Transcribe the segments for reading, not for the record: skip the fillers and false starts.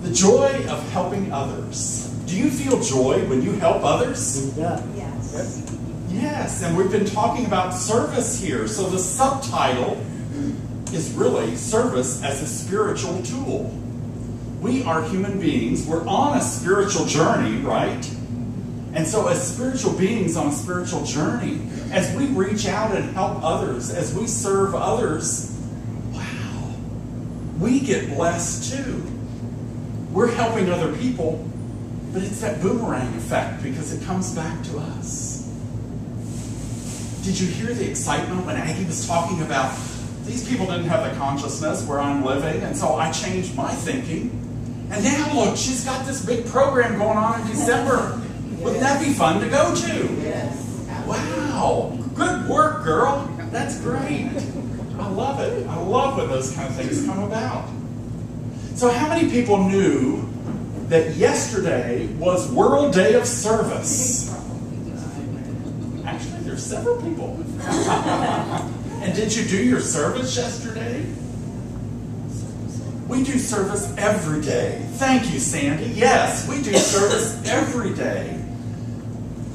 The joy of helping others. Do you feel joy when you help others? Yeah. Yes. Yes, and we've been talking about service here. So the subtitle is really service as a spiritual tool. We are human beings. We're on a spiritual journey, right? And so as spiritual beings on a spiritual journey, as we reach out and help others, as we serve others, wow, we get blessed too. We're helping other people, but it's that boomerang effect because it comes back to us. Did you hear the excitement when Aggie was talking about these people didn't have the consciousness where I'm living, and so I changed my thinking. And now look, she's got this big program going on in December. Wouldn't that be fun to go to? Yes. Wow. Good work, girl. That's great. I love it. I love when those kind of things come about. So how many people knew that yesterday was World Day of Service? Actually, there's several people. And did you do your service yesterday? We do service every day. Thank you, Sandy. Yes, we do service every day.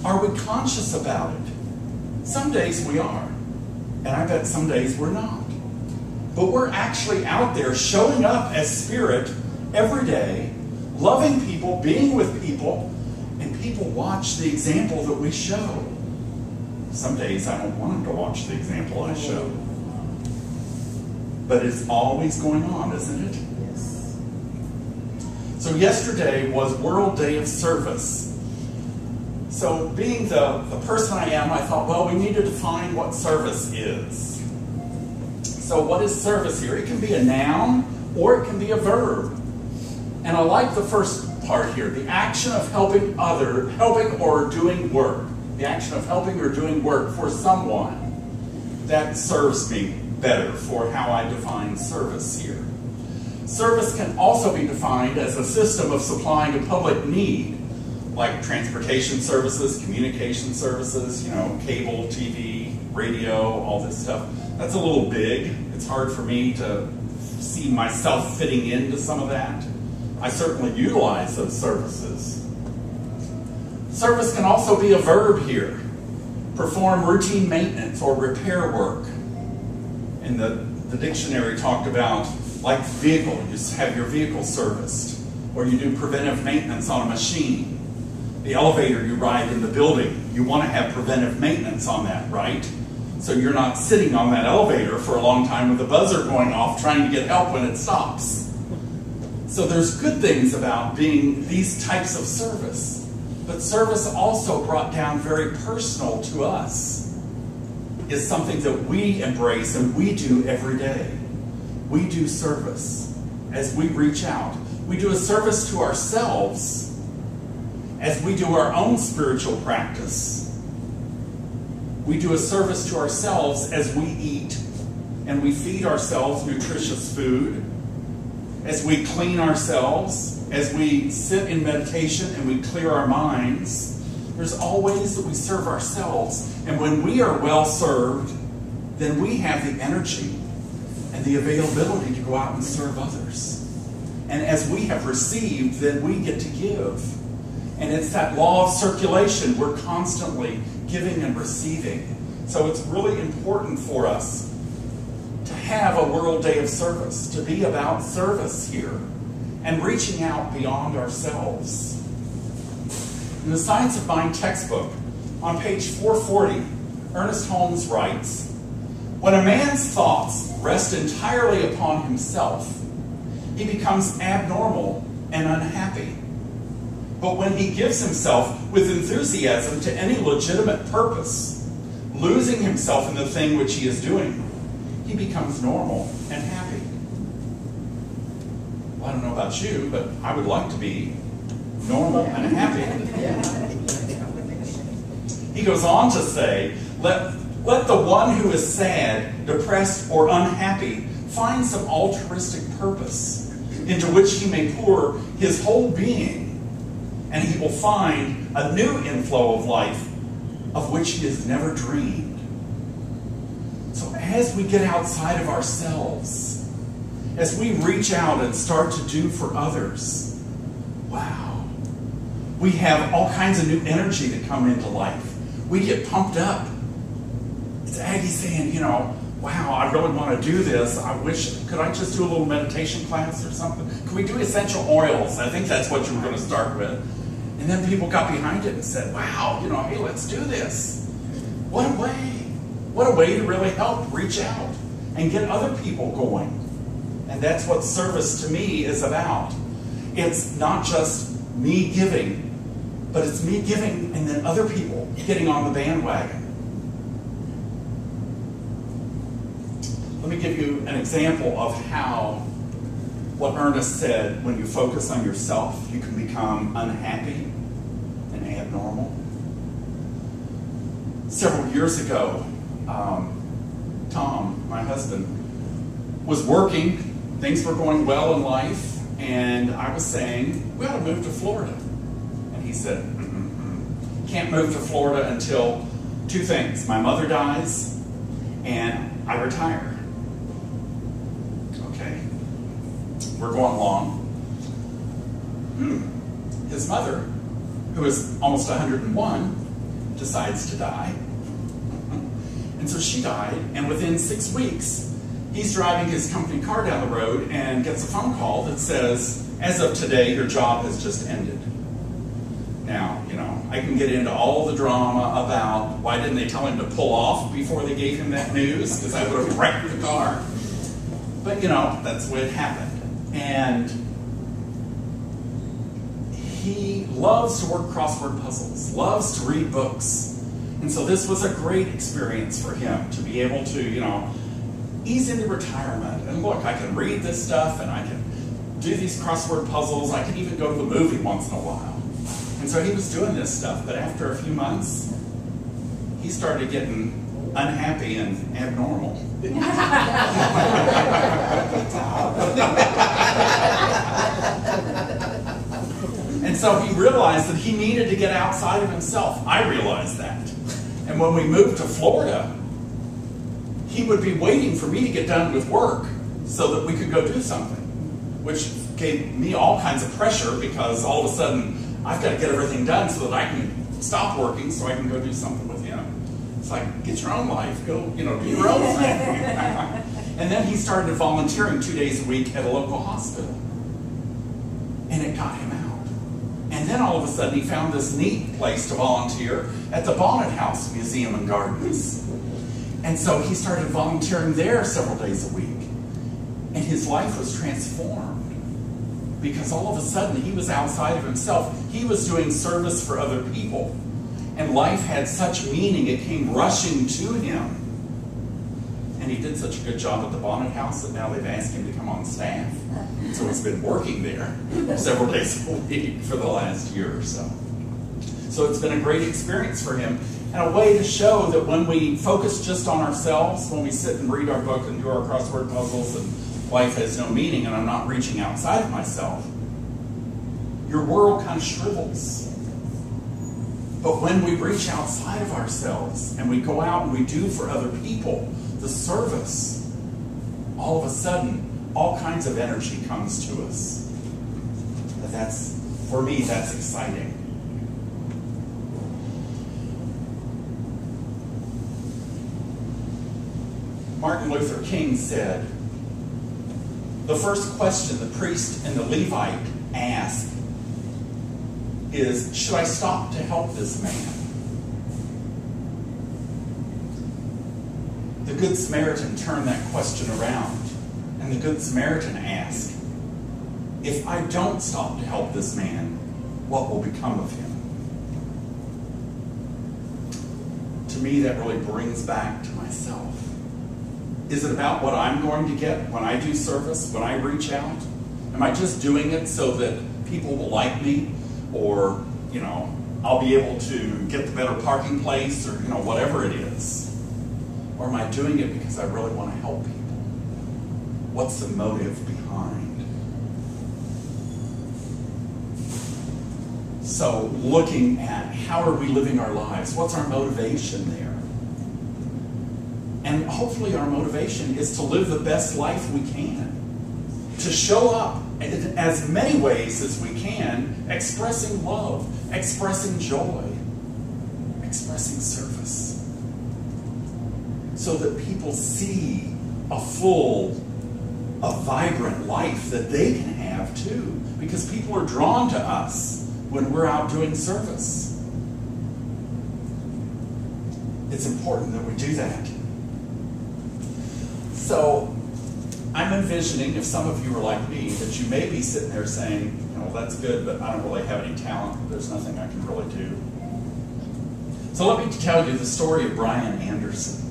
Are we conscious about it? Some days we are. And I bet some days we're not. But we're actually out there showing up as Spirit every day, loving people, being with people, and people watch the example that we show. Some days I don't want them to watch the example I show. But it's always going on, isn't it? Yes. So yesterday was World Day of Service. So being the person I am, I thought, well, we need to define what service is. So what is service here? It can be a noun or it can be a verb. And I like the first part here, the action of helping or doing work. The action of helping or doing work for someone. That serves me better for how I define service here. Service can also be defined as a system of supplying a public need, like transportation services, communication services, cable, TV, radio, all this stuff. That's a little big. It's hard for me to see myself fitting into some of that. I certainly utilize those services. Service can also be a verb here. Perform routine maintenance or repair work. And the dictionary talked about, like vehicle, you have your vehicle serviced, or you do preventive maintenance on a machine. The elevator you ride in the building, you want to have preventive maintenance on that, right? So you're not sitting on that elevator for a long time with the buzzer going off trying to get help when it stops. So there's good things about being these types of service. But service also brought down very personal to us is something that we embrace and we do every day. We do service as we reach out. We do a service to ourselves as we do our own spiritual practice. We do a service to ourselves as we eat and we feed ourselves nutritious food, as we clean ourselves, as we sit in meditation and we clear our minds. There's all ways that we serve ourselves. And when we are well served, then we have the energy and the availability to go out and serve others. And as we have received, then we get to give. And it's that law of circulation. We're constantly giving and receiving. So it's really important for us to have a World Day of Service, to be about service here and reaching out beyond ourselves. In the Science of Mind textbook, on page 440, Ernest Holmes writes, "When a man's thoughts rest entirely upon himself, he becomes abnormal and unhappy. But when he gives himself with enthusiasm to any legitimate purpose, losing himself in the thing which he is doing, he becomes normal and happy." Well, I don't know about you, but I would like to be normal and happy. He goes on to say, let the one who is sad, depressed, or unhappy find some altruistic purpose into which he may pour his whole being, and he will find a new inflow of life of which he has never dreamed. So as we get outside of ourselves, as we reach out and start to do for others, wow. We have all kinds of new energy that come into life. We get pumped up. It's Aggie saying, you know, wow, I really want to do this. I wish, could I just do a little meditation class or something? Could we do essential oils? I think that's what you were going to start with. And then people got behind it and said, wow, you know, hey, let's do this. What a way. What a way to really help reach out and get other people going. And that's what service to me is about. It's not just me giving, but it's me giving and then other people getting on the bandwagon. Let me give you an example of how what Ernest said, when you focus on yourself, you can become unhappy and abnormal. Several years ago, Tom, my husband, was working. Things were going well in life, and I was saying, we ought to move to Florida. And he said, can't move to Florida until two things. My mother dies, and I retire. Okay, we're going along. His mother, who is almost 101, decides to die. And so she died, and within 6 weeks, he's driving his company car down the road and gets a phone call that says, as of today, your job has just ended. Now, you know, I can get into all the drama about why didn't they tell him to pull off before they gave him that news, because I would have wrecked the car. But, you know, that's the way it happened. And he loves to work crossword puzzles, loves to read books. And so this was a great experience for him to be able to, you know, ease into retirement. And look, I can read this stuff and I can do these crossword puzzles. I can even go to the movie once in a while. And so he was doing this stuff, but after a few months, he started getting unhappy and abnormal. And so he realized that he needed to get outside of himself. I realized that. And when we moved to Florida, he would be waiting for me to get done with work so that we could go do something, which gave me all kinds of pressure because all of a sudden I've got to get everything done so that I can stop working so I can go do something with him. It's like, get your own life, go, you know, do your own thing. And then he started volunteering 2 days a week at a local hospital. And it got him out. And then all of a sudden he found this neat place to volunteer at the Bonnet House Museum and Gardens. And so he started volunteering there several days a week. And his life was transformed because all of a sudden he was outside of himself. He was doing service for other people. And life had such meaning, it came rushing to him. And he did such a good job at the Bonnet House that now they've asked him to come on staff. So he's been working there several days a week for the last year or so. So it's been a great experience for him, and a way to show that when we focus just on ourselves, when we sit and read our book and do our crossword puzzles and life has no meaning and I'm not reaching outside of myself, your world kind of shrivels. But when we reach outside of ourselves and we go out and we do for other people the service, all of a sudden all kinds of energy comes to us. And that's, for me, that's exciting. Martin Luther King said, the first question the priest and the Levite ask is, should I stop to help this man? The Good Samaritan turned that question around, and the Good Samaritan asked, if I don't stop to help this man, what will become of him? To me, that really brings back to myself. Is it about what I'm going to get when I do service, when I reach out? Am I just doing it so that people will like me? Or, you know, I'll be able to get the better parking place, or, you know, whatever it is? Or am I doing it because I really want to help people? What's the motive behind? So looking at how are we living our lives? What's our motivation there? And hopefully our motivation is to live the best life we can. To show up in as many ways as we can. can, expressing love, expressing joy, expressing service. So that people see a full, a vibrant life that they can have too. Because people are drawn to us when we're out doing service. It's important that we do that. So, I'm envisioning, if some of you are like me, that you may be sitting there saying, you know, that's good, but I don't really have any talent. There's nothing I can really do. So let me tell you the story of Brian Anderson.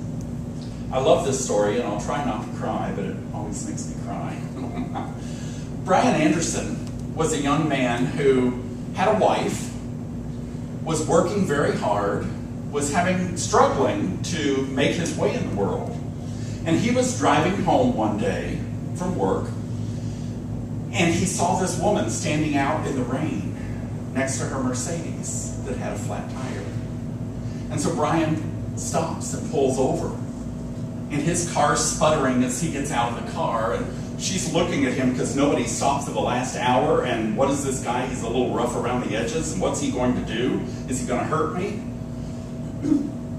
I love this story, and I'll try not to cry, but it always makes me cry. Brian Anderson was a young man who had a wife, was working very hard, was struggling to make his way in the world. And he was driving home one day from work, and he saw this woman standing out in the rain next to her Mercedes that had a flat tire. And so Brian stops and pulls over. And his car's sputtering as he gets out of the car, and she's looking at him because nobody stopped for the last hour, and what is this guy? He's a little rough around the edges, and what's he going to do? Is he going to hurt me?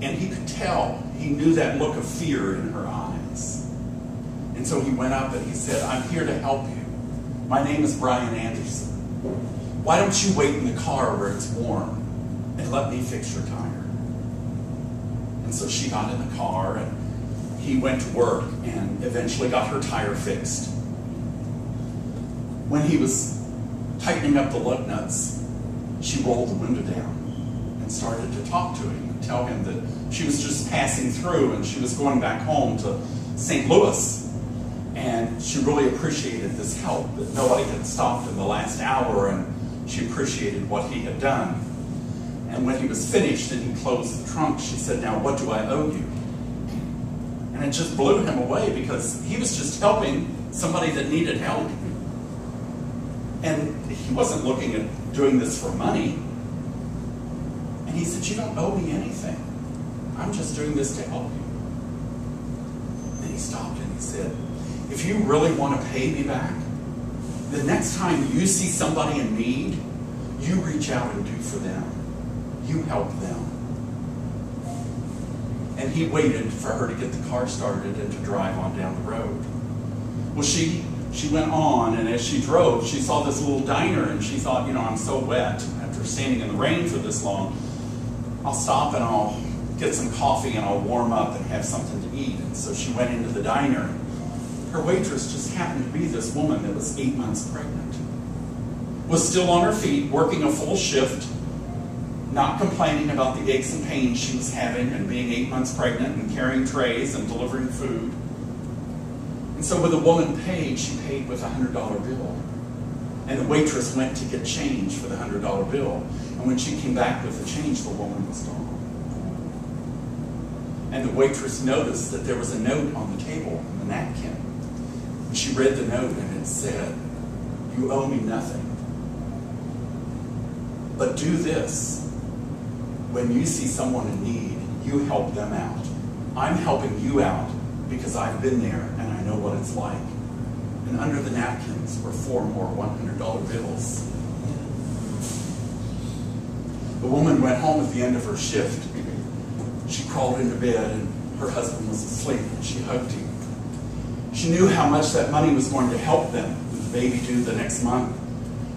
And he could tell, he knew that look of fear in her eyes. And so he went up and he said, I'm here to help you. My name is Brian Anderson. Why don't you wait in the car where it's warm and let me fix your tire? And so she got in the car, and he went to work and eventually got her tire fixed. When he was tightening up the lug nuts, she rolled the window down and started to talk to him and tell him that she was just passing through and she was going back home to St. Louis. And she really appreciated this help, that nobody had stopped in the last hour, and she appreciated what he had done. And when he was finished and he closed the trunk, she said, now what do I owe you? And it just blew him away because he was just helping somebody that needed help. And he wasn't looking at doing this for money. And he said, you don't owe me anything. I'm just doing this to help you. Then he stopped and he said, if you really want to pay me back, the next time you see somebody in need, you reach out and do for them. You help them. And he waited for her to get the car started and to drive on down the road. Well, she went on, and as she drove, she saw this little diner, and she thought, you know, I'm so wet after standing in the rain for this long. I'll stop and I'll get some coffee and I'll warm up and have something to eat. And so she went into the diner. Her waitress just happened to be this woman that was 8 months pregnant. Was still on her feet, working a full shift, not complaining about the aches and pains she was having and being 8 months pregnant and carrying trays and delivering food. And so when the woman paid, she paid with a $100 bill. And the waitress went to get change for the $100 bill. And when she came back with the change, the woman was gone. And the waitress noticed that there was a note on the table, in the napkin. And she read the note and it said, you owe me nothing. But do this. When you see someone in need, you help them out. I'm helping you out because I've been there and I know what it's like. And under the napkins were 4 more $100 bills. The woman went home at the end of her shift. She crawled into bed and her husband was asleep and she hugged him. She knew how much that money was going to help them with the baby due the next month.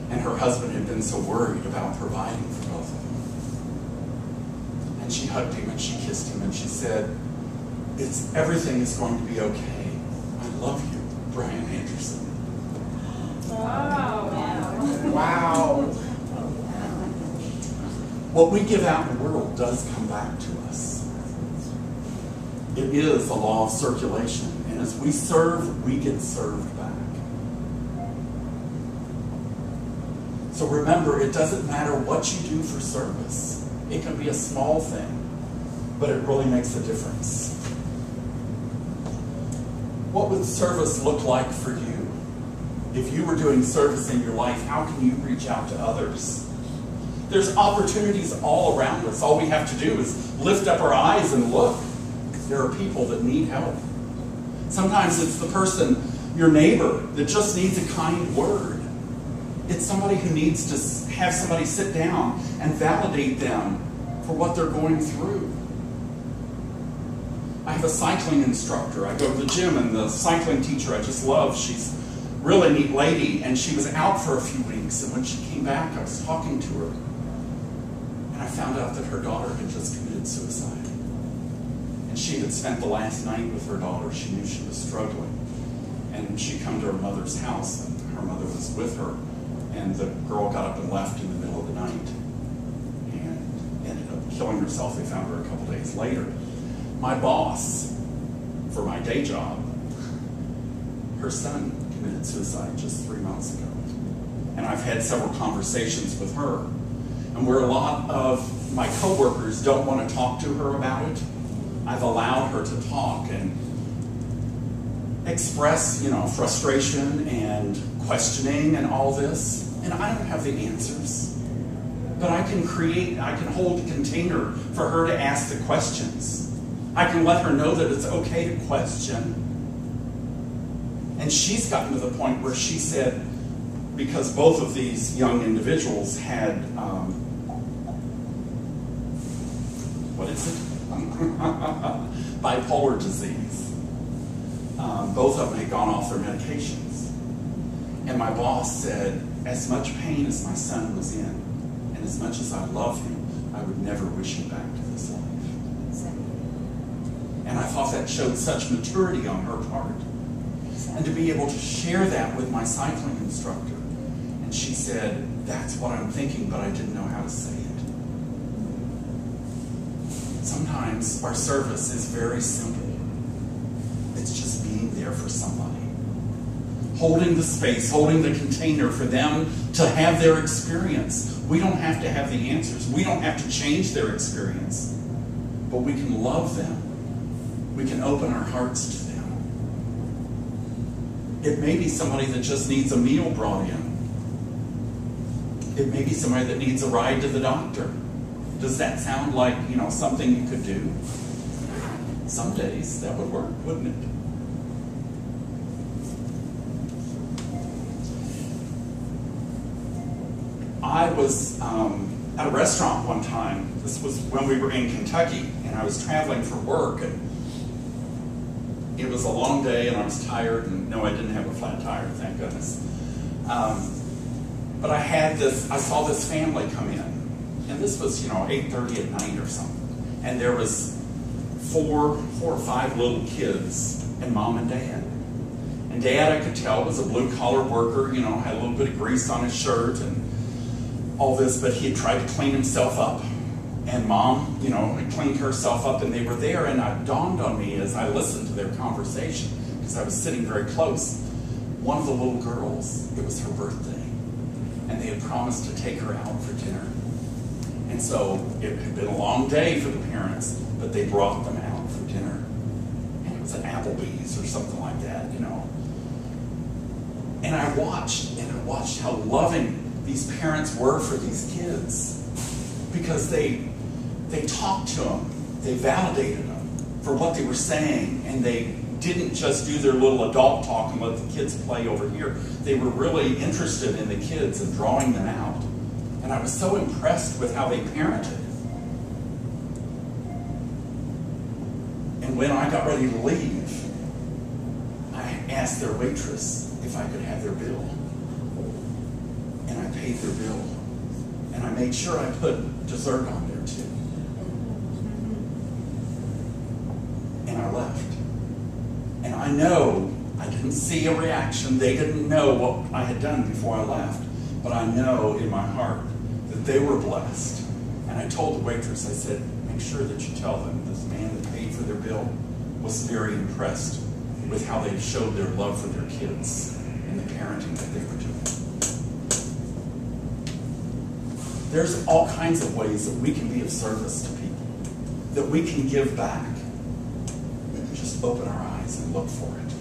And her husband had been so worried about providing for both of them. And she hugged him and she kissed him and she said, everything is going to be okay. I love you, Brian Anderson. Wow. Wow. What we give out in the world does come back to us. It is a law of circulation. And as we serve, we get served back. So remember, it doesn't matter what you do for service. It can be a small thing, but it really makes a difference. What would service look like for you? If you were doing service in your life, how can you reach out to others? There's opportunities all around us. All we have to do is lift up our eyes and look. There are people that need help. Sometimes it's the person, your neighbor, that just needs a kind word. It's somebody who needs to have somebody sit down and validate them for what they're going through. I have a cycling instructor. I go to the gym, and the cycling teacher I just love, she's a really neat lady, and she was out for a few weeks, and when she came back, I was talking to her, and I found out that her daughter had just committed suicide. And she had spent the last night with her daughter. She knew she was struggling. And she'd come to her mother's house, and her mother was with her, and the girl got up and left in the middle of the night and ended up killing herself. They found her a couple days later. My boss, for my day job, her son committed suicide just 3 months ago. And I've had several conversations with her. And where a lot of my coworkers don't want to talk to her about it, I've allowed her to talk and express, frustration and questioning and all this. And I don't have the answers. But I can hold a container for her to ask the questions. I can let her know that it's okay to question. And she's gotten to the point where she said, because both of these young individuals had, what is it? Bipolar disease. Both of them had gone off their medications. And my boss said, as much pain as my son was in, and as much as I love him, I would never wish him back to this life. And I thought that showed such maturity on her part. And to be able to share that with my cycling instructor. And she said, that's what I'm thinking, but I didn't know how to say it. Sometimes our service is very simple. It's just being there for somebody. Holding the space, holding the container for them to have their experience. We don't have to have the answers. We don't have to change their experience. But we can love them. We can open our hearts to them. It may be somebody that just needs a meal brought in. It may be somebody that needs a ride to the doctor. Does that sound like, something you could do? Some days that would work, wouldn't it? I was at a restaurant one time. This was when we were in Kentucky, and I was traveling for work, and it was a long day, and I was tired, and no, I didn't have a flat tire, thank goodness. But I saw this family come in, and this was, 8:30 at night or something, and there was four or five little kids, and mom and dad. And dad, I could tell, was a blue-collar worker, had a little bit of grease on his shirt and all this, but he had tried to clean himself up. And mom, had cleaned herself up, and they were there, and it dawned on me as I listened to their conversation, because I was sitting very close, one of the little girls, it was her birthday, and they had promised to take her out for dinner. And so it had been a long day for the parents, but they brought them out for dinner. And it was at Applebee's or something like that, And I watched how loving these parents were for these kids, because they talked to them, they validated them for what they were saying, and they didn't just do their little adult talk and let the kids play over here. They were really interested in the kids and drawing them out. And I was so impressed with how they parented. And when I got ready to leave, I asked their waitress if I could have their bill. And I paid their bill. And I made sure I put dessert on there too. And I left. And I know I didn't see a reaction. They didn't know what I had done before I left. But I know in my heart that they were blessed. And I told the waitress, I said, make sure that you tell them this man that paid for their bill was very impressed with how they showed their love for their kids and the parenting that they were doing. There's all kinds of ways that we can be of service to people, that we can give back. Just open our eyes and look for it.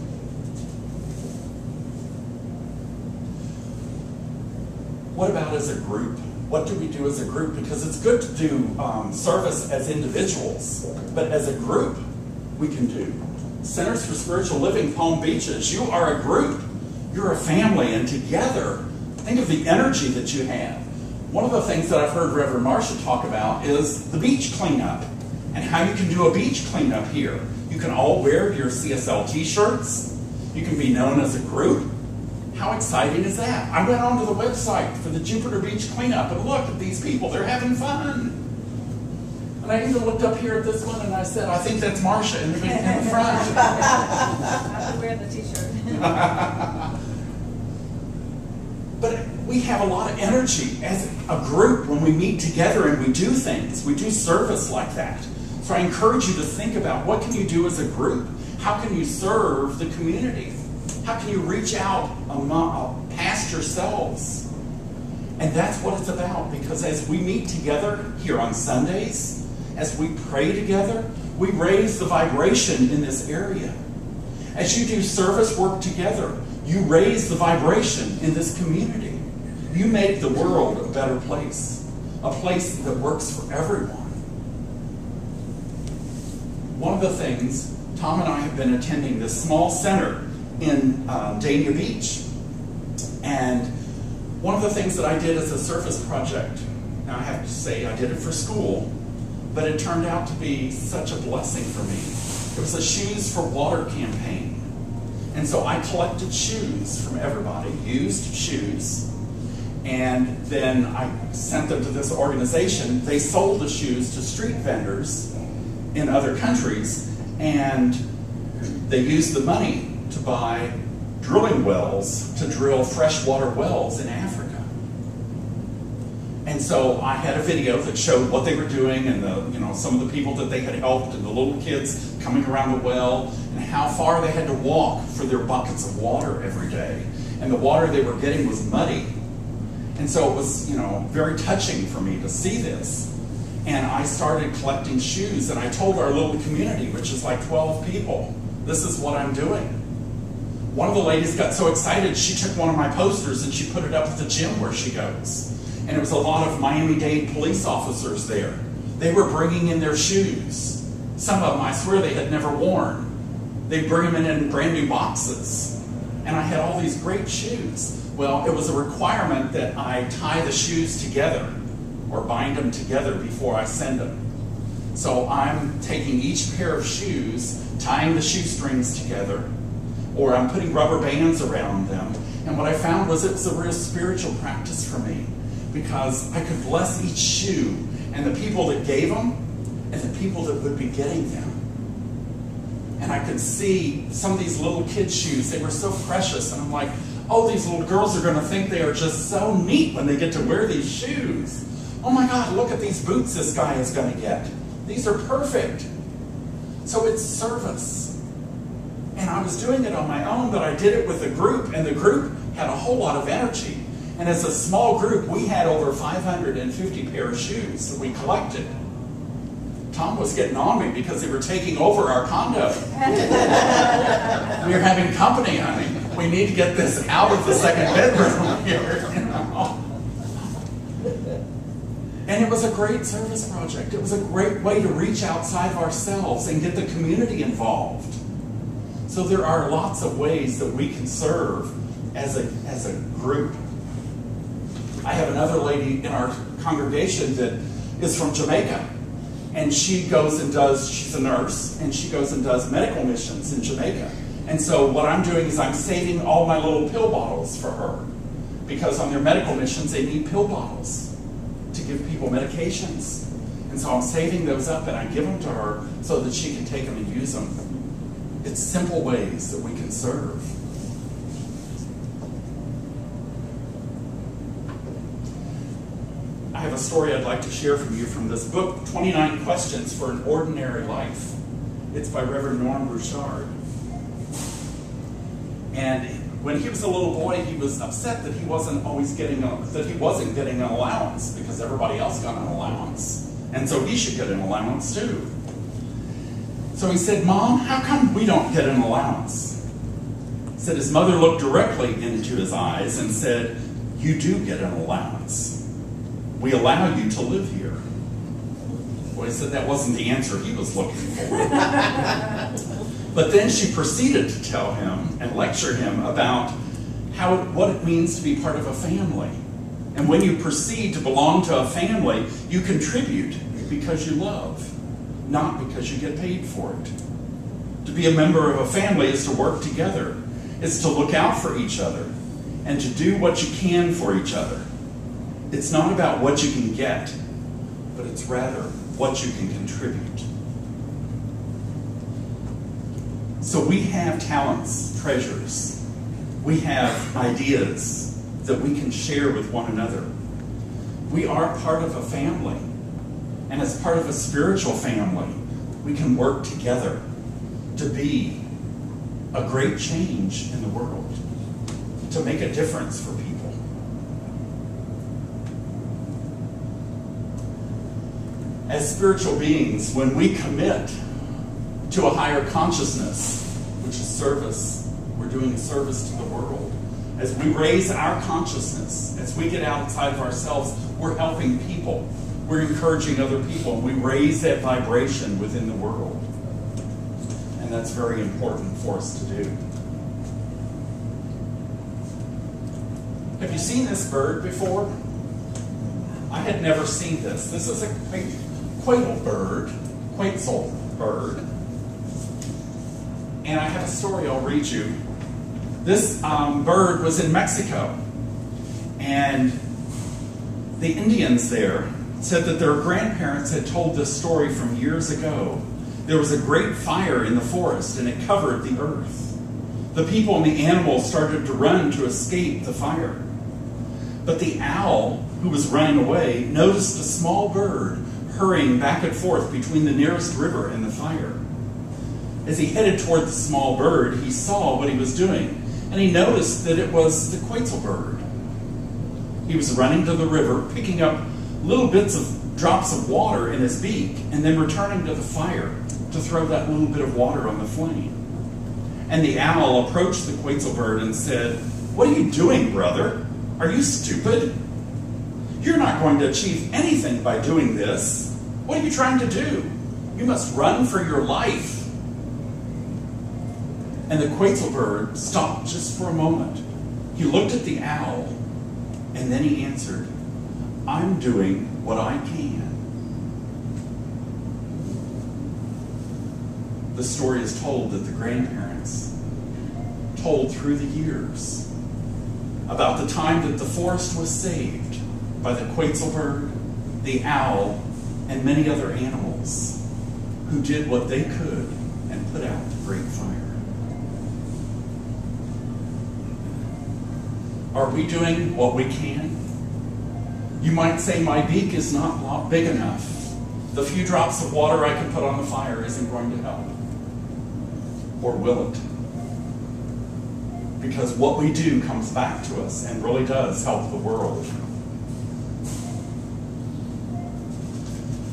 What about as a group? What do we do as a group? Because it's good to do service as individuals, but as a group, we can do. Centers for Spiritual Living Palm Beaches, you are a group. You're a family, and together, Think of the energy that you have. One of the things that I've heard Reverend Marcia talk about is the beach cleanup and how you can do a beach cleanup here. You can all wear your CSL t-shirts. You can be known as a group. How exciting is that? I went onto the website for the Jupiter Beach cleanup and looked at these people. They're having fun. And I even looked up here at this one and I said, I think that's Marcia in the front. I wear the t-shirt. But we have a lot of energy as a group when we meet together and we do things. We do service like that. So I encourage you to think about what can you do as a group? How can you serve the community? How can you reach out past yourselves? And that's what it's about, because as we meet together here on Sundays, as we pray together, we raise the vibration in this area. As you do service work together, you raise the vibration in this community. You make the world a better place, a place that works for everyone. One of the things, Tom and I have been attending this small center in Dania Beach. And one of the things that I did as a service project, now I have to say I did it for school, but it turned out to be such a blessing for me. It was a Shoes for Water campaign. And so I collected shoes from everybody, used shoes, and then I sent them to this organization. They sold the shoes to street vendors in other countries, and they used the money to buy drilling wells to drill freshwater wells in Africa. And so I had a video that showed what they were doing and some of the people that they had helped and the little kids coming around the well and how far they had to walk for their buckets of water every day. And the water they were getting was muddy. And so it was, very touching for me to see this. And I started collecting shoes, and I told our little community, which is like 12 people, this is what I'm doing. One of the ladies got so excited, she took one of my posters and she put it up at the gym where she goes. And it was a lot of Miami-Dade police officers there. They were bringing in their shoes. Some of them, I swear, they had never worn. They'd bring them in brand new boxes. And I had all these great shoes. Well, it was a requirement that I tie the shoes together or bind them together before I send them. So I'm taking each pair of shoes, tying the shoestrings together, or I'm putting rubber bands around them. And what I found was it was a real spiritual practice for me, because I could bless each shoe and the people that gave them and the people that would be getting them. And I could see some of these little kids' shoes, they were so precious, and I'm like, oh, these little girls are going to think they are just so neat when they get to wear these shoes. Oh my God, look at these boots this guy is going to get. These are perfect. So it's service. And I was doing it on my own, but I did it with a group, and the group had a whole lot of energy. And as a small group, we had over 550 pair of shoes that we collected. Tom was getting on me because they were taking over our condo. We were having company. I mean, we need to get this out of the second bedroom here. And it was a great service project. It was a great way to reach outside of ourselves and get the community involved. So there are lots of ways that we can serve as a group. I have another lady in our congregation that is from Jamaica. And she goes and she's a nurse, and she goes and does medical missions in Jamaica. And so what I'm doing is I'm saving all my little pill bottles for her, because on their medical missions they need pill bottles to give people medications. And so I'm saving those up and I give them to her so that she can take them and use them. It's simple ways that we can serve. I have a story I'd like to share from you from this book, 29 Questions for an Ordinary Life. It's by Reverend Norm Bouchard. And when he was a little boy, he was upset that he wasn't getting an allowance, because everybody else got an allowance. And so he should get an allowance too. So he said, "Mom, how come we don't get an allowance?" He said his mother looked directly into his eyes and said, "You do get an allowance. We allow you to live here." Well, he said that wasn't the answer he was looking for. But then she proceeded to tell him and lecture him about what it means to be part of a family. And when you proceed to belong to a family, you contribute because you love, not because you get paid for it. To be a member of a family is to work together. It's to look out for each other and to do what you can for each other. It's not about what you can get, but it's rather what you can contribute. So we have talents, treasures. We have ideas that we can share with one another. We are part of a family. And as part of a spiritual family, we can work together to be a great change in the world, to make a difference for people. As spiritual beings, when we commit to a higher consciousness, which is service, we're doing a service to the world. As we raise our consciousness, as we get outside of ourselves, we're helping people. We're encouraging other people. And we raise that vibration within the world. And that's very important for us to do. Have you seen this bird before? I had never seen this. This is a quail bird. And I have a story I'll read you. This bird was in Mexico, and the Indians there said that their grandparents had told this story from years ago. There was a great fire in the forest, and it covered the earth. The people and the animals started to run to escape the fire. But the owl, who was running away, noticed a small bird hurrying back and forth between the nearest river and the fire. As he headed toward the small bird, he saw what he was doing. And he noticed that it was the quetzal bird. He was running to the river, picking up little bits of drops of water in his beak, and then returning to the fire to throw that little bit of water on the flame. And the owl approached the quetzal bird and said, "What are you doing, brother? Are you stupid? You're not going to achieve anything by doing this. What are you trying to do? You must run for your life." And the quetzal bird stopped just for a moment. He looked at the owl, and then he answered, "I'm doing what I can." The story is told that the grandparents told through the years about the time that the forest was saved by the quetzal bird, the owl, and many other animals who did what they could and put out the great fire. Are we doing what we can? You might say, my beak is not big enough. The few drops of water I can put on the fire isn't going to help. Or will it? Because what we do comes back to us and really does help the world.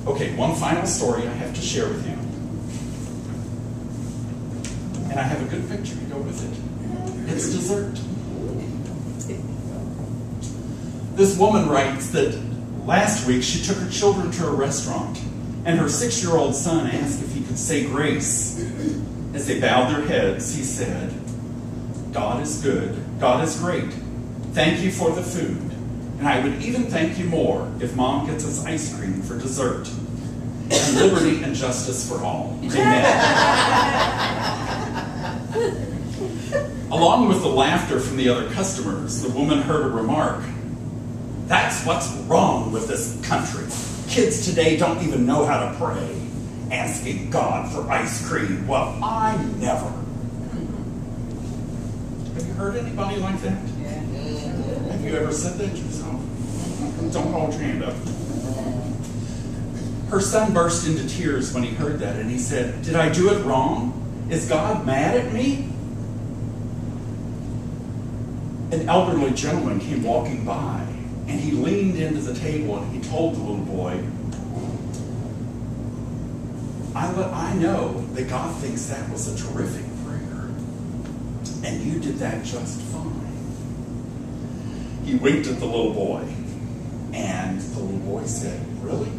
Okay, one final story I have to share with you. And I have a good picture to go with it. It's dessert. This woman writes that last week she took her children to a restaurant, and her 6-year-old son asked if he could say grace. As they bowed their heads, he said, "God is good, God is great. Thank you for the food. And I would even thank you more if Mom gets us ice cream for dessert. And liberty and justice for all. Amen." Along with the laughter from the other customers, the woman heard a remark. "That's what's wrong with this country. Kids today don't even know how to pray. Asking God for ice cream. Well, I never." Have you heard anybody like that? Yeah. Have you ever said that yourself? Don't hold your hand up. Her son burst into tears when he heard that, and he said, "Did I do it wrong? Is God mad at me?" An elderly gentleman came walking by, and he leaned into the table and he told the little boy, I know that God thinks that was a terrific prayer, and you did that just fine." He winked at the little boy, and the little boy said, "Really?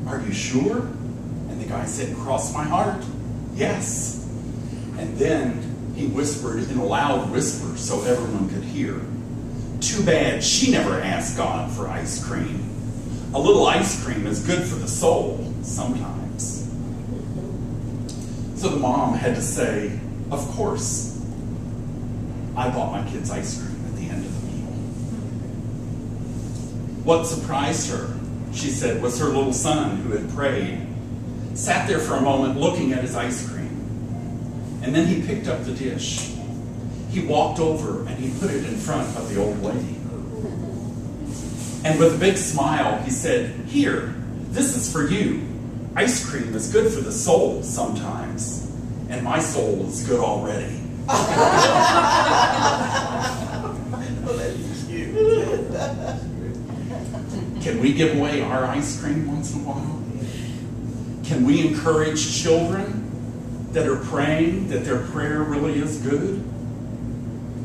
Are you sure?" And the guy said, "Cross my heart, yes." And then He whispered in a loud whisper so everyone could hear. Too bad she never asked God for ice cream. A little ice cream is good for the soul sometimes. So the mom had to say, of course, I bought my kids ice cream at the end of the meal. What surprised her, she said, was her little son who had prayed, sat there for a moment looking at his ice cream. And then he picked up the dish. He walked over and he put it in front of the old lady. And with a big smile, he said, "Here, this is for you. Ice cream is good for the soul sometimes. And my soul is good already." Well, that's cute. Can we give away our ice cream once in a while? Can we encourage children that are praying that their prayer really is good?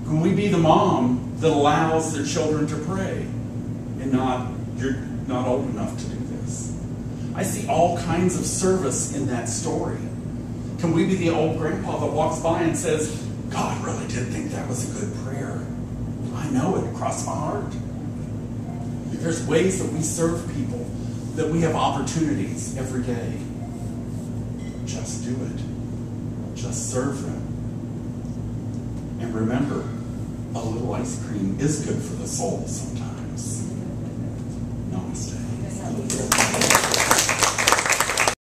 Can we be the mom that allows their children to pray and you're not old enough to do this? I see all kinds of service in that story. Can we be the old grandpa that walks by and says, "God really did think that was a good prayer. I know it across my heart." There's ways that we serve people, that we have opportunities every day. Just do it. Just serve them. And remember, a little ice cream is good for the soul sometimes. Namaste.